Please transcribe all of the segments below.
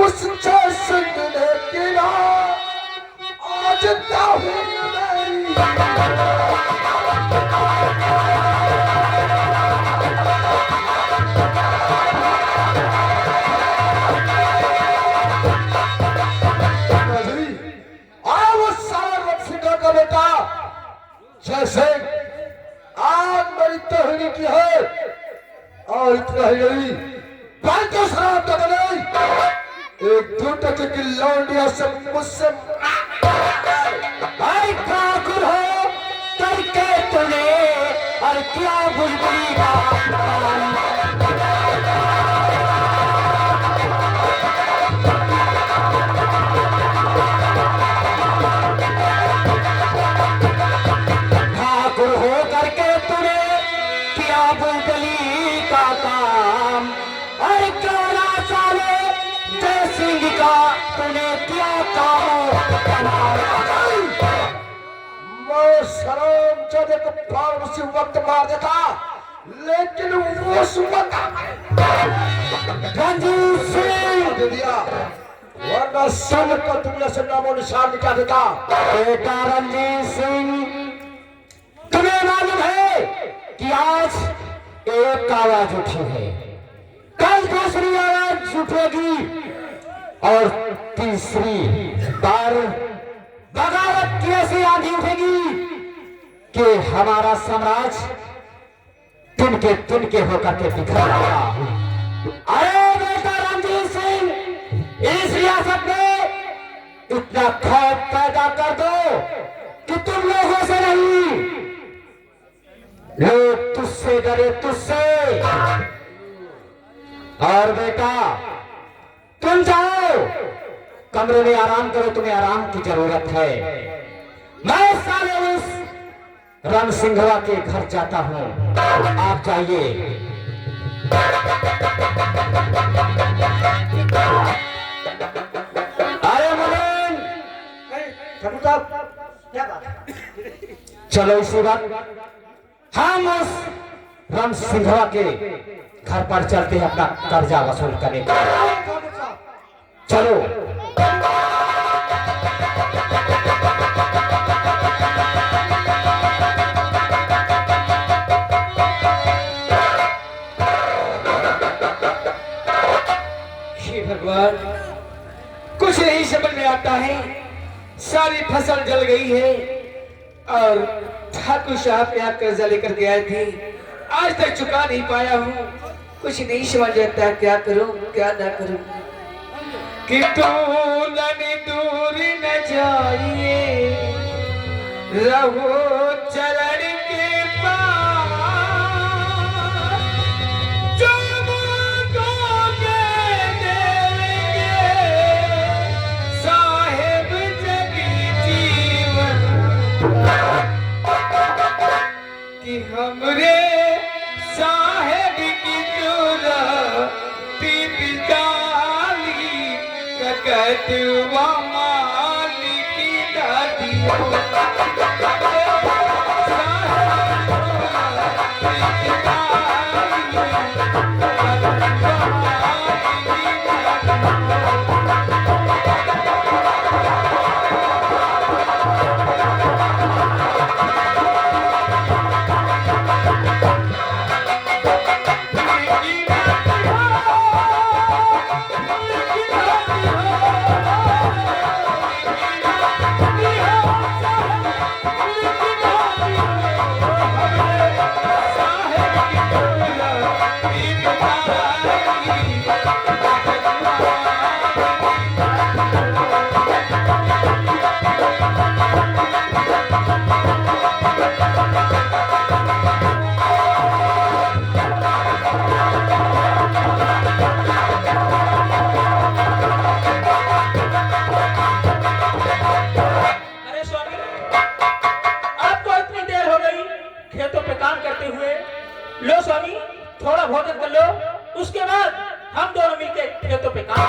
उस जैसे ने किया आज ताहू मेरी आया वो सारा रफीका का बेटा जैसे आज मेरी तोहनी की है और इतना ही नहीं तो शराब तो नहीं एक दूसरे की लौंडिया से मुझसे भाई ठाकुर हो करके तूने और क्या बुलबुली का ठाकुर हो करके तूने क्या बुलबुली का काम और 11 साले जय सिंह का तूने क्या काम मैं सलाम चौधरी को फार उसी वक्त मार देता लेकिन वो उस वक्त रंजीत सिंह दे दिया वरना सन को दुनिया से नामो निशान मिटा देता। बेटा रंजीत सिंह तुम्हें मालूम है कि आज एक आवाज उठी है, कल दूसरी आवाज उठेगी और तीसरी बार बगावत की ऐसी आंधी उठेगी कि हमारा साम्राज्य तिनके होकर के बिखर जाएगा। अरे बेटा रंजीत सिंह इस रियासत में इतना खौफ पैदा कर दो कि तुम लोगों से नहीं लोग तुझसे डरे तुझसे। और बेटा तुम जाओ कमरे में आराम करो, तुम्हें आराम की जरूरत है। मैं साले उस रम सिंघवा के घर जाता हूं, आप जाइए। अरे मुनीन चलो इसी बात हम उस रम सिंघवा के घर पर चलते हैं अपना कर्जा वसूल करने। चलो भगवान कुछ नहीं समझ में आता है, सारी फसल जल गई है और ठाकुर साहब यहाँ कर्जा लेकर के आए थे, आज तक चुका नहीं पाया हूँ। कुछ नहीं समझ आता क्या करूं क्या ना करूं। कि तूने दूर न जाइए रहो चलन के पास, जो मांगोगे देंगे साहिब जगी जीवन। कि हमरे साहिब की चोरा बिचाली ककतवा माली की दादी। लो स्वामी थोड़ा भोजन कर लो, उसके बाद हम दोनों मिलके खेतों पे काम।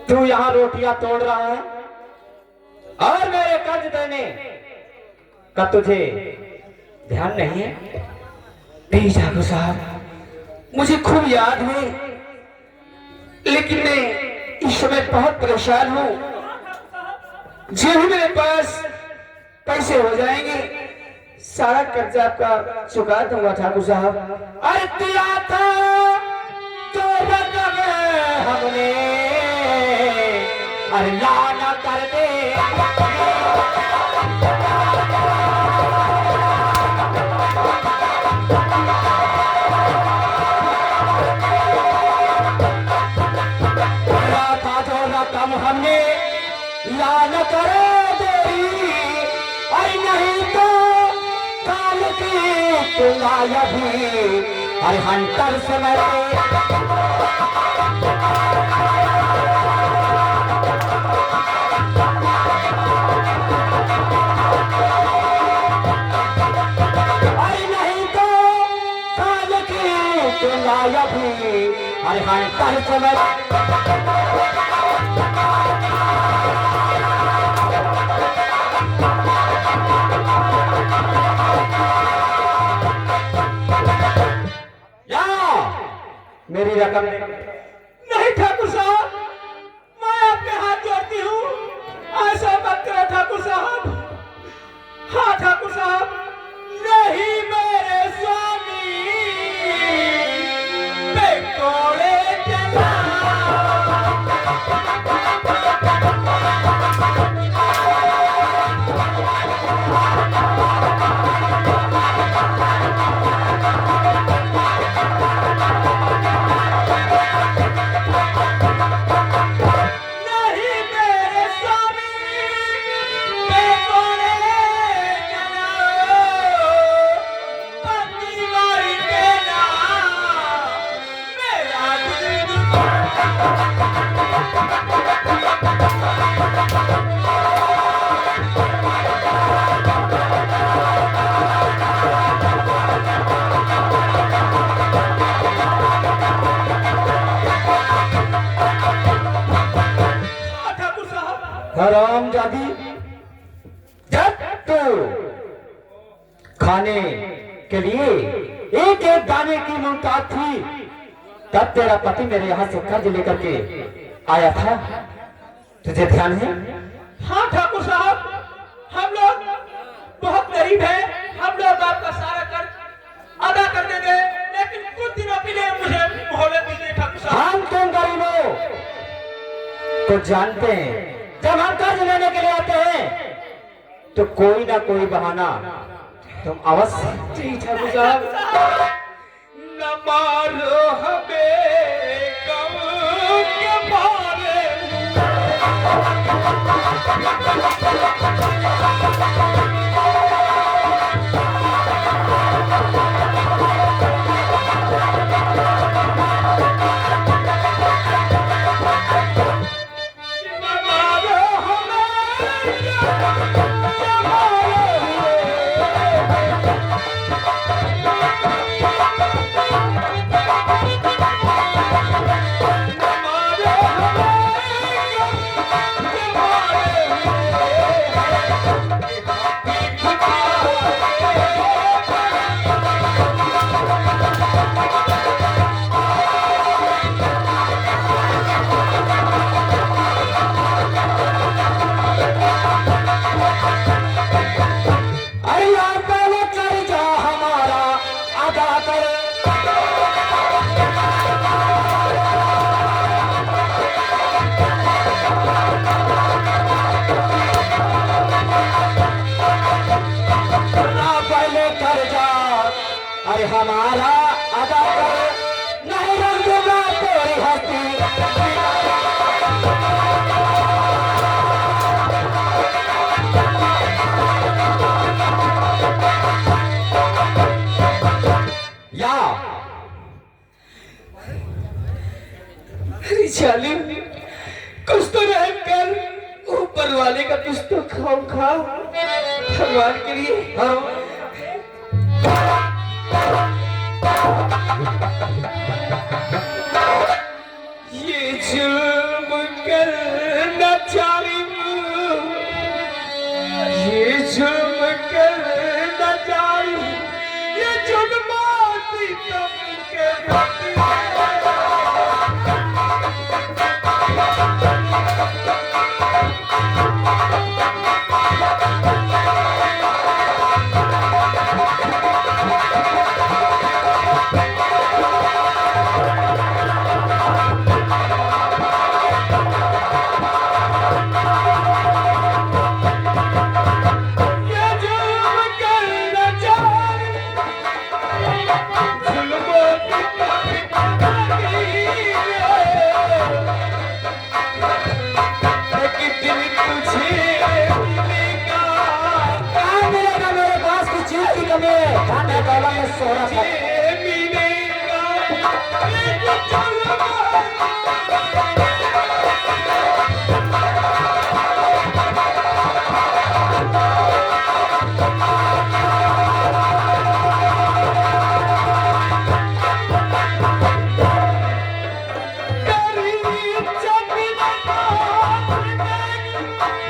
तू यहाँ रोटियां तोड़ रहा है और मेरे कर्ज देने का तुझे ध्यान नहीं है? नहीं ठाकुर साहब, मुझे खूब याद है, लेकिन मैं इस समय बहुत परेशान हूँ। जो भी मेरे पास पैसे हो जाएंगे सारा कर्जा आपका चुका दूंगा ठाकुर साहब। अरे दिया था तो रकम हमने, अरे लाना कर दे। दिया था जो रकम हमने लाना कर दे, अरे नहीं तो काल की तुंगा भी, अरे हंटर से मैं अरे नहीं तो काल की तुंगा भी, अरे हंटर से मैं मेरी रकम नहीं ठाकुर साहब, मैं आपके हाथ जोड़ती हूँ, ऐसा मत करो ठाकुर साहब। हाँ ठाकुर साहब, नहीं मेरे स्वामी बेकोड़े चला। हराम जादी, जब तू खाने के लिए एक एक दाने की मुमताज थी, तब तेरा पति मेरे यहाँ से कर्ज लेकर के आया था, तुझे ध्यान है? हाँ ठाकुर साहब, हम लोग बहुत गरीब हैं, हम लोग आपका सारा कर्ज अदा कर देंगे, लेकिन कुछ दिनों के लिए मुझे मोहलत दीजिए ठाकुर साहब। हम तुम गरीबों को जानते हैं, जब हम कर्ज लेने के लिए आते हैं तो कोई ना कोई बहाना तुम अवश्य। जी ठाकुर साहब, न मारो हमें गम के मारे। अरे हमारा अदा कर, नहीं रंग दूंगा तेरी हस्ती। या जालिम, कुछ तो रहम कर, ऊपर वाले का कुछ तो खाओ खाओ भगवान के लिए। ये जुल्म कर आलम में शोहरत है।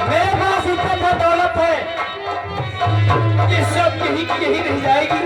मेरे पास इतना दौलत है, ये सब यही रह जाएगी।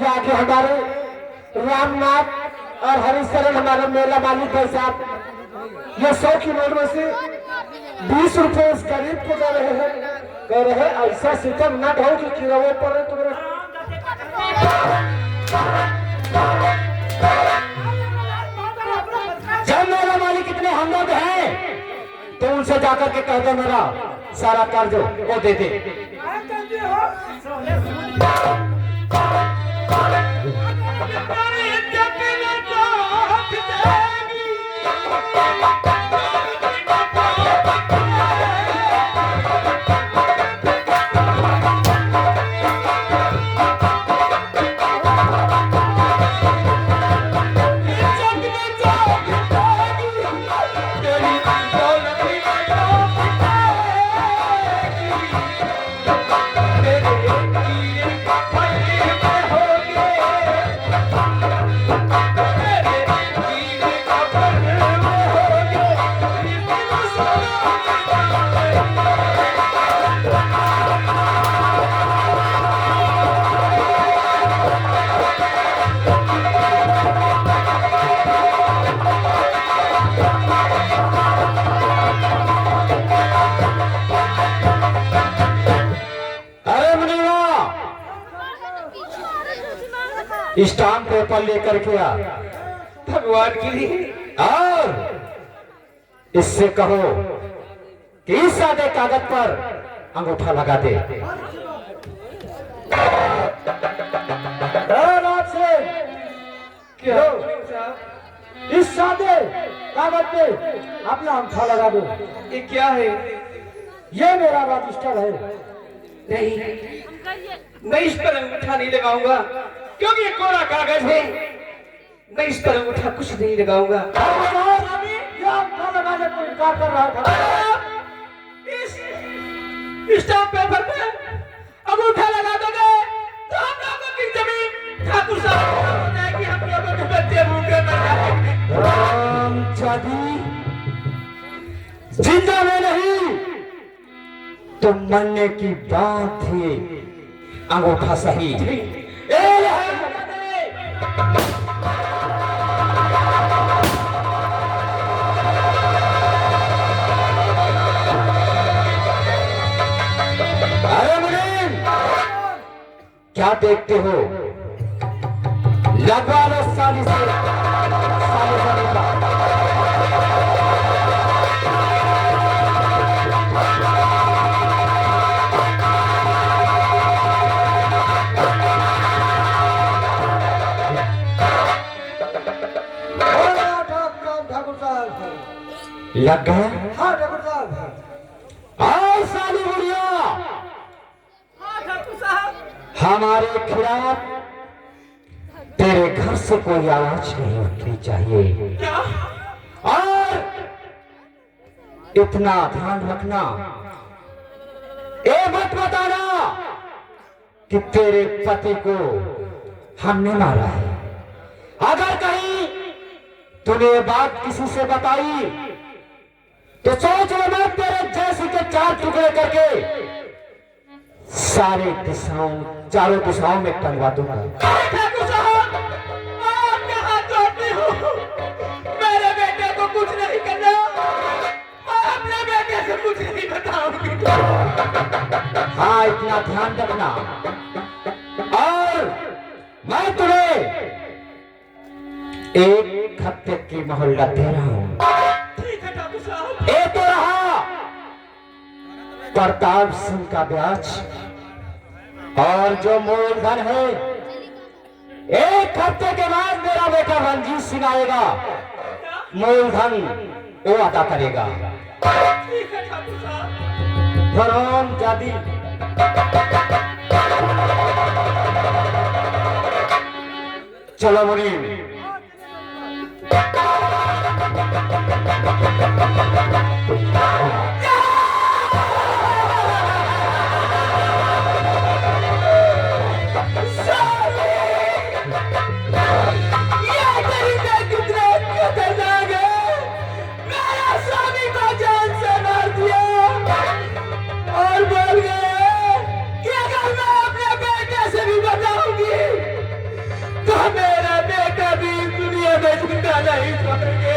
आगे हमारे रामनाथ और हरिशरण हमारे मेला मालिक भाई साहब, ये 100 की नोट में से 20 रुपए इस गरीब को दे रहे हैं। कह रहे हैं ऐसा सितम न ढो कि किराए पर तुम्हें। जब मेरा मालिक इतने हम लोग हैं तो उनसे जाकर के कह दो मेरा सारा कर्ज वो दे दे। स्टाम्प पेपर लेकर के आ भगवान के लिए। और इससे कहो कि इस सादे कागज पर अंगूठा लगा दे। आपसे क्या इस सादे कागज पे अपना अंगूठा लगा दो। ये क्या है? ये मेरा रजिस्टर है। नहीं, मैं इस पर अंगूठा नहीं लगाऊंगा क्योंकि ये कोरा कागज है। मैं इस पर अंगूठा कुछ नहीं लगाऊंगा। कर रहा था इस स्टाम्प पेपर पे अंगूठा लगा दोगे तो हम लोगों की जमीन ठाकुर साहब हो जाएगी। हम लोगों के बच्चे भूखे मर जाएंगे। जिंदा में नहीं तो मरने की बात ही। अंगूठा सही क्या देखते हो? लगवा लो साली से साली का। लग गया? हाँ ठाकुर साहब। आओ साली बुढ़िया, हमारे खिलाफ तेरे घर से कोई आवाज नहीं उठनी चाहिए। और इतना ध्यान रखना, ये मत बताना कि तेरे पति को हमने मारा है। अगर कहीं तूने ये बात किसी से बताई तो सोच लेना तेरे जैसे के 4 टुकड़े करके सारे दिशाओं, चारों दिशाओं में टंगवा दूंगा। ठाकुर साहब, आप यहाँ जोड़ते हो। मेरे बेटे को कुछ नहीं करना। मैं अपने बेटे से कुछ नहीं बताऊंगी। हाँ, इतना ध्यान रखना। और मैं तुम्हें एक हफ्ते की मोहल्लत दे रहा हूं। ठीक है ठाकुर साहब। ये तो रहा प्रताप सिंह का ब्याज, और जो मूलधन है, एक हफ्ते के बाद मेरा बेटा रंजीत सिंह आएगा, मूलधन वो अदा करेगा। ठीक है ठाकुर साहब। फरमान जादी। चलो मुनीम। नहीं करेंगे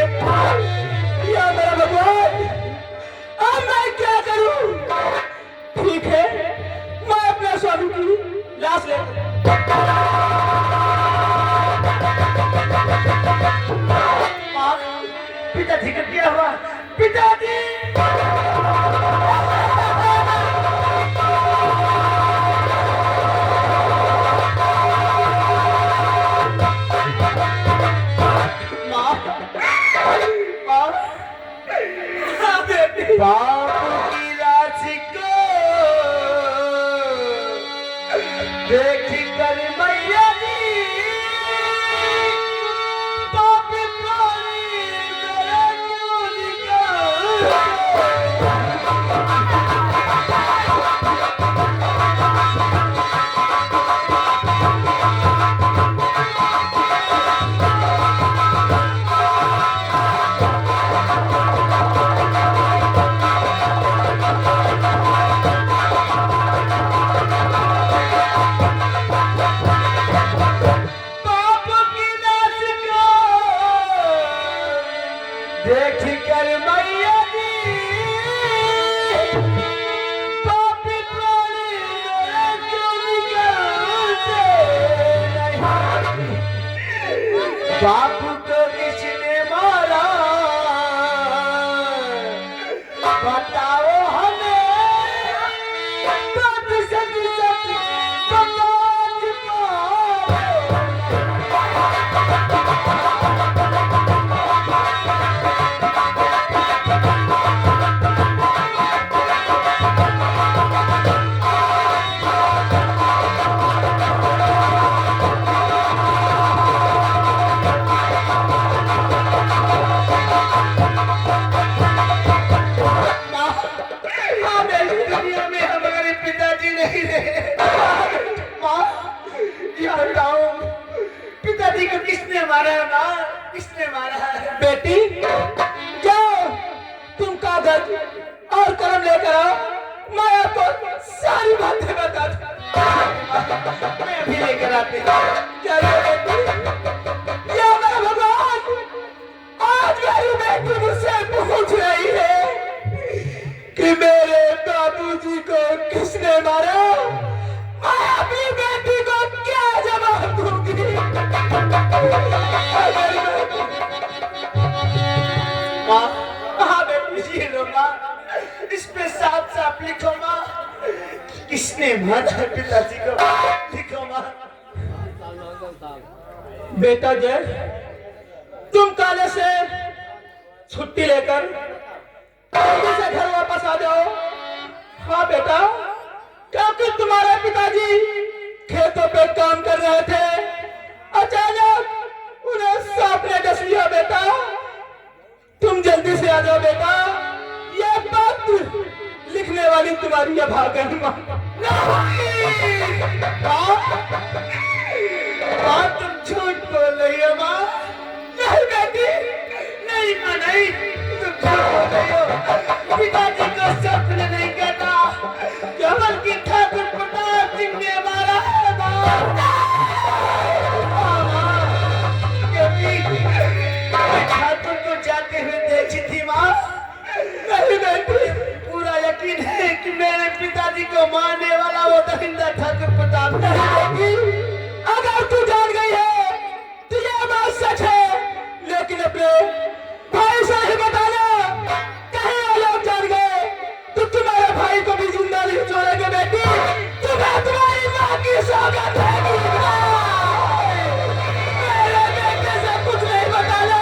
या मेरा भगवान, अब मैं क्या करूं? ठीक है, मैं अपने स्वामी की लाश ले पिताजी का क्या हुआ? पिताजी बापू की राशि को देख कर मैया जी पापी प्राणी मेरा क्यों निकाल देख कर मैया जी पापी प्राणी मेरा क्यों निकालते नहीं? बापू को किसने मारा बताओ हमें, सच सच सच बताओ छुपाओ। पिताजी नहीं रहे। माँ, ये बताओ पिताजी को किसने मारा है? माँ, किसने मारा है? बेटी जाओ, तुम कागज और कलम लेकर आओ, मैं आपको सारी बातें बता दूं। मैं अभी लेकर आती हूँ। चलो बेटी, या मेरा भगवान, आज मेरी बेटी मुझसे पूछ रही है कि मेरे बाबूजी को किसने मारा? मैं अपनी बेटी को क्या जवाब दूंगी? माँ, हाँ बेटी जी लो माँ, इस पे साफ साफ लिखो माँ, किसने मारा है पिताजी को? लिखो माँ। बेटा जय, तुम काले से छुट्टी लेकर जल्दी से घर वापस आ जाओ। हाँ बेटा, क्योंकि तुम्हारे पिताजी खेतों पे काम कर रहे थे, अचानक उन्हें सांप ने डस लिया। बेटा तुम जल्दी से आ जाओ बेटा, ये बात लिखने वाली तुम्हारी अभागन माँ। माँ तुम झूठ बोल रही हो माँ। नहीं बेटी, नहीं माँ नहीं, तुम झूठ बोल रही हो। पिताजी को स्वप्न नहीं करना, केवल की ठाकुर प्रताप सिंह ने मारा है माँ। ठाकुर को जाते हुए देखी थी माँ। नहीं बेटी, पूरा यकीन है कि मेरे पिताजी को नहीं बेटी, अगर तू जान गई है तो ये बात सच है, लेकिन अपने भाई से ही बताना, कहीं वो लोग जान गए तो तुम्हारे भाई को भी जिंदा नहीं छोड़ेंगे बेटी, तुम्हें तुम्हारी माँ की सौगात रहेगी। मेरे बेटे से कुछ नहीं बताना।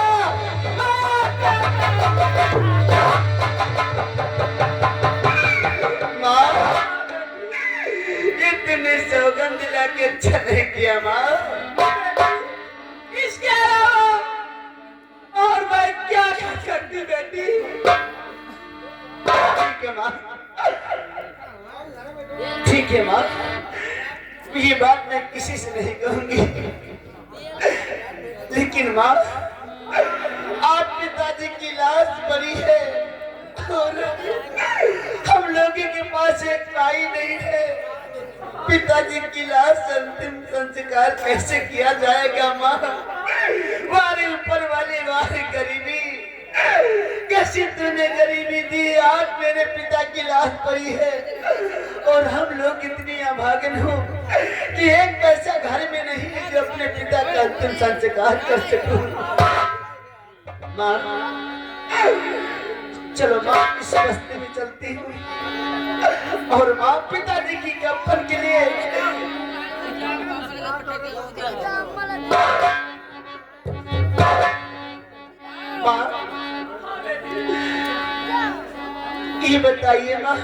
इतने सौगंध लाके चले गया माँ, इसके अलावा और मैं क्या कर सकती बेटी? ठीक है माँ, ठीक है माँ, ये बात मैं किसी से नहीं कहूंगी, लेकिन माँ आप पिताजी की लाश पड़ी है और हम लोगों के पास एक पाई नहीं है, पिताजी की लाश अंतिम संस्कार कैसे किया जाएगा माँ? वारे ऊपर वाले वारे गरीबी, कैसी तूने गरीबी दी, आज मेरे पिता की लाश पड़ी है और हम लोग इतनी अभागन हो कि एक पैसा घर में नहीं है जो अपने पिता का अंतिम संस्कार कर सकूं। माँ चलो माँ, इस रास्ते में चलती हूँ और माँ पिताजी की कफन के लिए माँ ये बताइए माँ,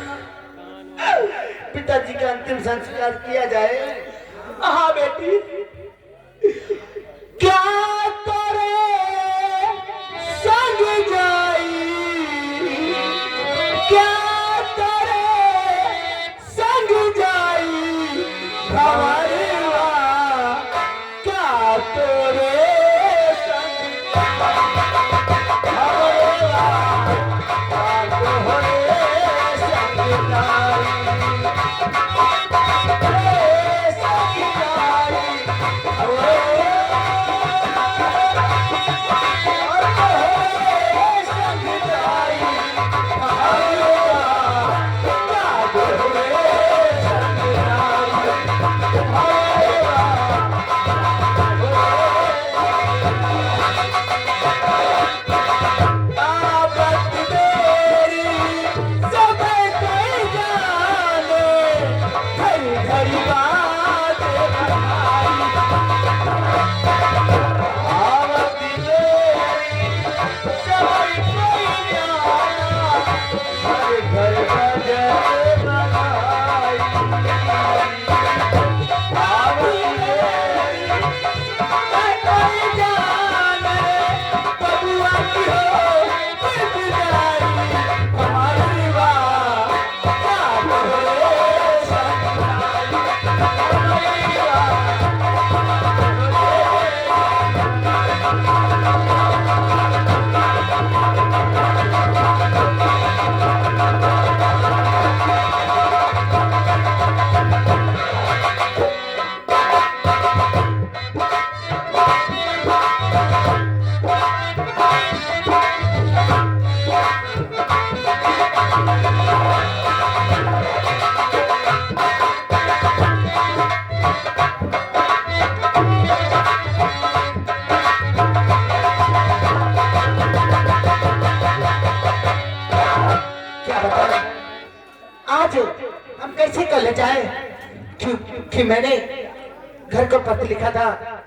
पिताजी का अंतिम संस्कार किया जाए? हाँ बेटी, क्या करे संग जाई, क्या करे संग जाई भंवरवा, क्या तोरे संग भंवरवा, क्या तोरे संग आज हम कैसे कर ले जाए, क्योंकि मैंने घर को पत्र लिखा था